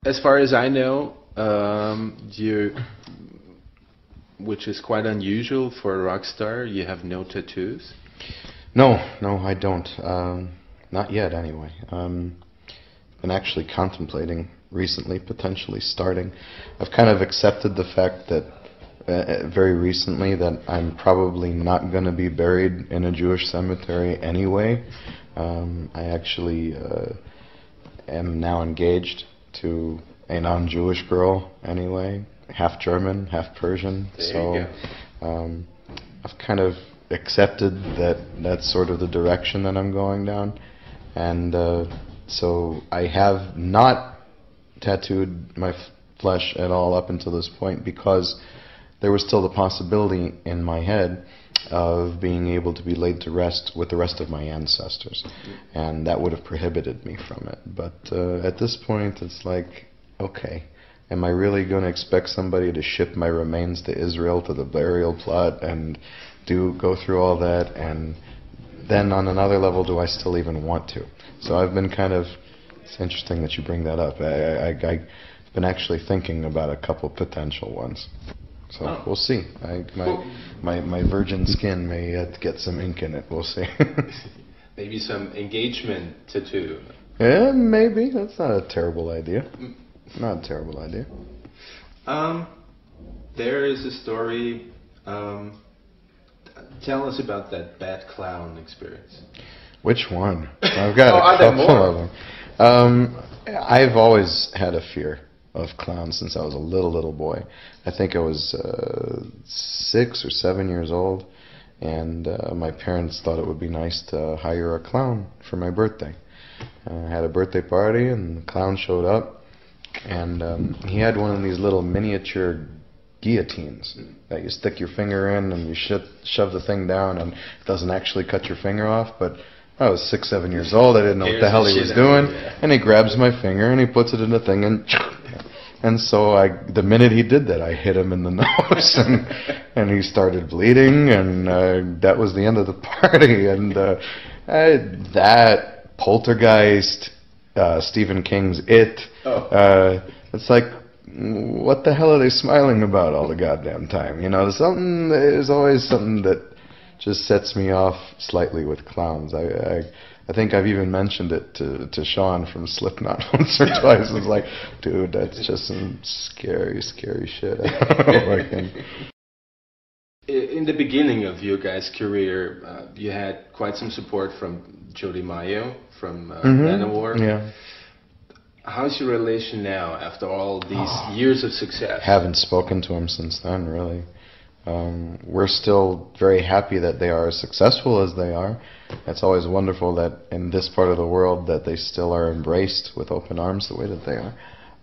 As far as I know, which is quite unusual for a rock star, you have no tattoos. No, I don't. Not yet, anyway. Been actually contemplating recently, potentially starting. I've kind of accepted the fact that very recently that I'm probably not going to be buried in a Jewish cemetery anyway. I actually am now engaged to a non-Jewish girl anyway, half German, half Persian. There you go. I've kind of accepted that that's sort of the direction that I'm going down, and so I have not tattooed my flesh at all up until this point, because there was still the possibility in my head of being able to be laid to rest with the rest of my ancestors, and that would have prohibited me from it. But at this point, it's like, okay, am I really going to expect somebody to ship my remains to Israel to the burial plot and go through all that? And then on another level, do I still even want to? So I've been kind of, it's interesting that you bring that up. I've been actually thinking about a couple potential ones. So we'll see. My virgin skin may get some ink in it. We'll see. Maybe some engagement tattoo. Yeah, maybe. That's not a terrible idea. Not a terrible idea. There is a story. Tell us about that bad clown experience. Which one? I've got a couple of them. I've always had a fear of clowns since I was a little boy. I think I was 6 or 7 years old, and my parents thought it would be nice to hire a clown for my birthday. I had a birthday party, and the clown showed up, and he had one of these little miniature guillotines that you stick your finger in and you shove the thing down, and it doesn't actually cut your finger off. But I was 6, 7 years old. I didn't know what the hell he was doing. And he grabs my finger and he puts it in the thing, and so the minute he did that, I hit him in the nose, and he started bleeding, and that was the end of the party. And that Poltergeist, Stephen King's It, it's like, what the hell are they smiling about all the goddamn time? You know, there's always something that just sets me off slightly with clowns. I think I've even mentioned it to Sean from Slipknot once or twice. It's like, dude, that's just some scary shit. In the beginning of your guys' career, you had quite some support from Joe DiMaggio from Manowar. Yeah. How's your relation now after all these years of success? Haven't spoken to him since then, really. We're still very happy that they are as successful as they are. It's always wonderful that in this part of the world that they still are embraced with open arms the way that they are.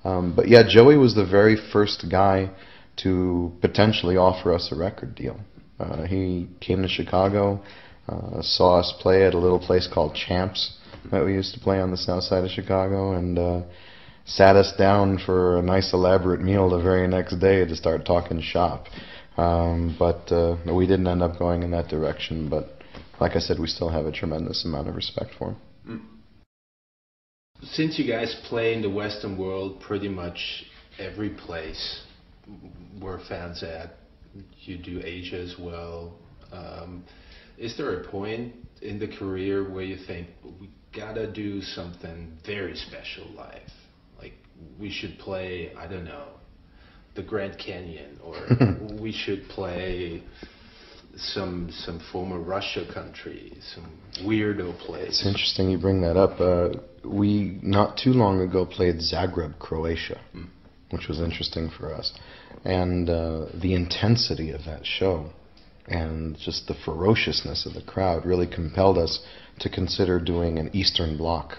But yeah, Joey was the very first guy to potentially offer us a record deal. He came to Chicago, saw us play at a little place called Champs that we used to play on the south side of Chicago, and sat us down for a nice elaborate meal the very next day to start talking shop. But we didn't end up going in that direction. But like I said, we still have a tremendous amount of respect for him. Since you guys play in the Western world, pretty much every place where fans at, you do Asia as well. Is there a point in the career where you think, we gotta do something very special live? Like, we should play, I don't know, the Grand Canyon, or we should play some former Russia country, some weirdo place. It's interesting you bring that up. We, not too long ago, played Zagreb, Croatia, which was interesting for us. And the intensity of that show and just the ferociousness of the crowd really compelled us to consider doing an Eastern Bloc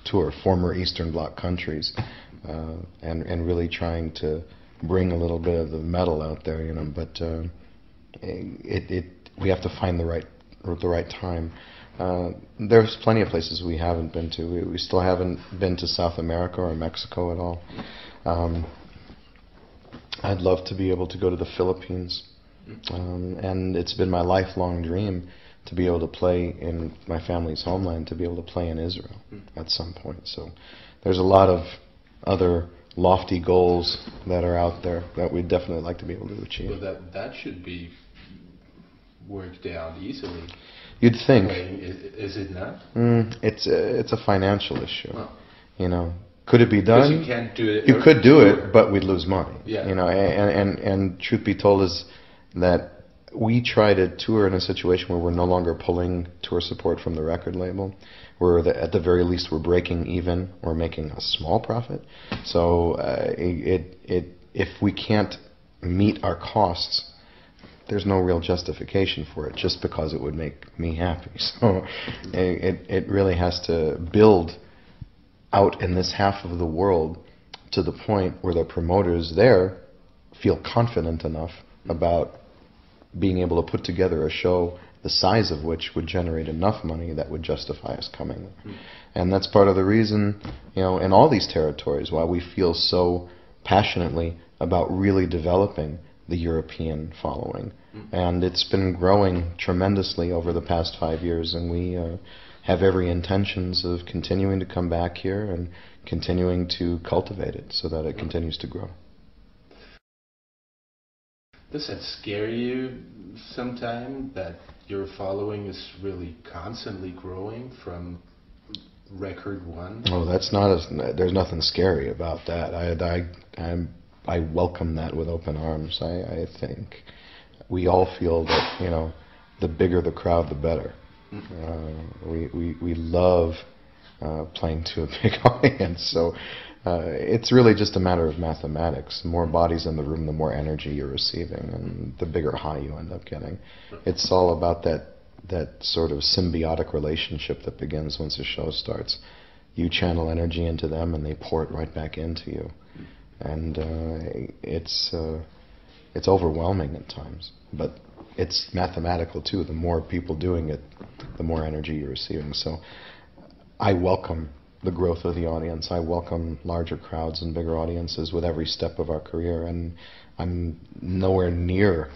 tour, former Eastern Bloc countries, and really trying to bring a little bit of the metal out there, you know. But we have to find the right time. There's plenty of places we haven't been to. We still haven't been to South America or Mexico at all. I'd love to be able to go to the Philippines, and it's been my lifelong dream to be able to play in my family's homeland, to be able to play in Israel at some point. So there's a lot of other lofty goals that are out there that we'd definitely like to be able to achieve. Well, that should be worked out easily. You'd think. Is it not? It's a financial issue. Oh. You know, could it be done? Because you can't do it. You could do it, but we'd lose money. Yeah. You know, and truth be told is that we try to tour in a situation where we're no longer pulling tour support from the record label. At the very least, we're breaking even or making a small profit. So if we can't meet our costs, there's no real justification for it, just because it would make me happy. So it really has to build out in this half of the world to the point where the promoters there feel confident enough about being able to put together a show the size of which would generate enough money that would justify us coming there. And that's part of the reason, you know, in all these territories, why we feel so passionately about really developing the European following. And it's been growing tremendously over the past 5 years, and we have every intentions of continuing to come back here and continuing to cultivate it so that it continues to grow. Does that scare you sometime, that your following is really constantly growing from record one? Oh, there's nothing scary about that. I welcome that with open arms. I think we all feel that, you know, the bigger the crowd, the better. We love playing to a big audience, so it's really just a matter of mathematics. The more bodies in the room, the more energy you're receiving, and the bigger high you end up getting. It's all about that sort of symbiotic relationship that begins once a show starts. You channel energy into them, and they pour it right back into you, and it's overwhelming at times, but it's mathematical too. The more people doing it, the more energy you're receiving. So I welcome the growth of the audience. I welcome larger crowds and bigger audiences with every step of our career, and I'm nowhere near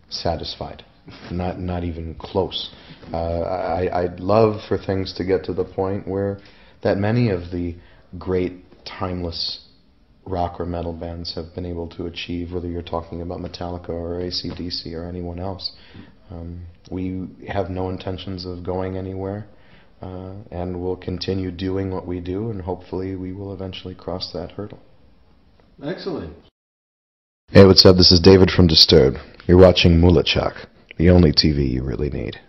satisfied, not even close. I'd love for things to get to the point where that many of the great timeless rock or metal bands have been able to achieve, whether you're talking about Metallica or AC/DC or anyone else. We have no intentions of going anywhere. And we'll continue doing what we do, and hopefully we will eventually cross that hurdle. Excellent. Hey, what's up? This is David from Disturbed. You're watching Mulachak, the only TV you really need.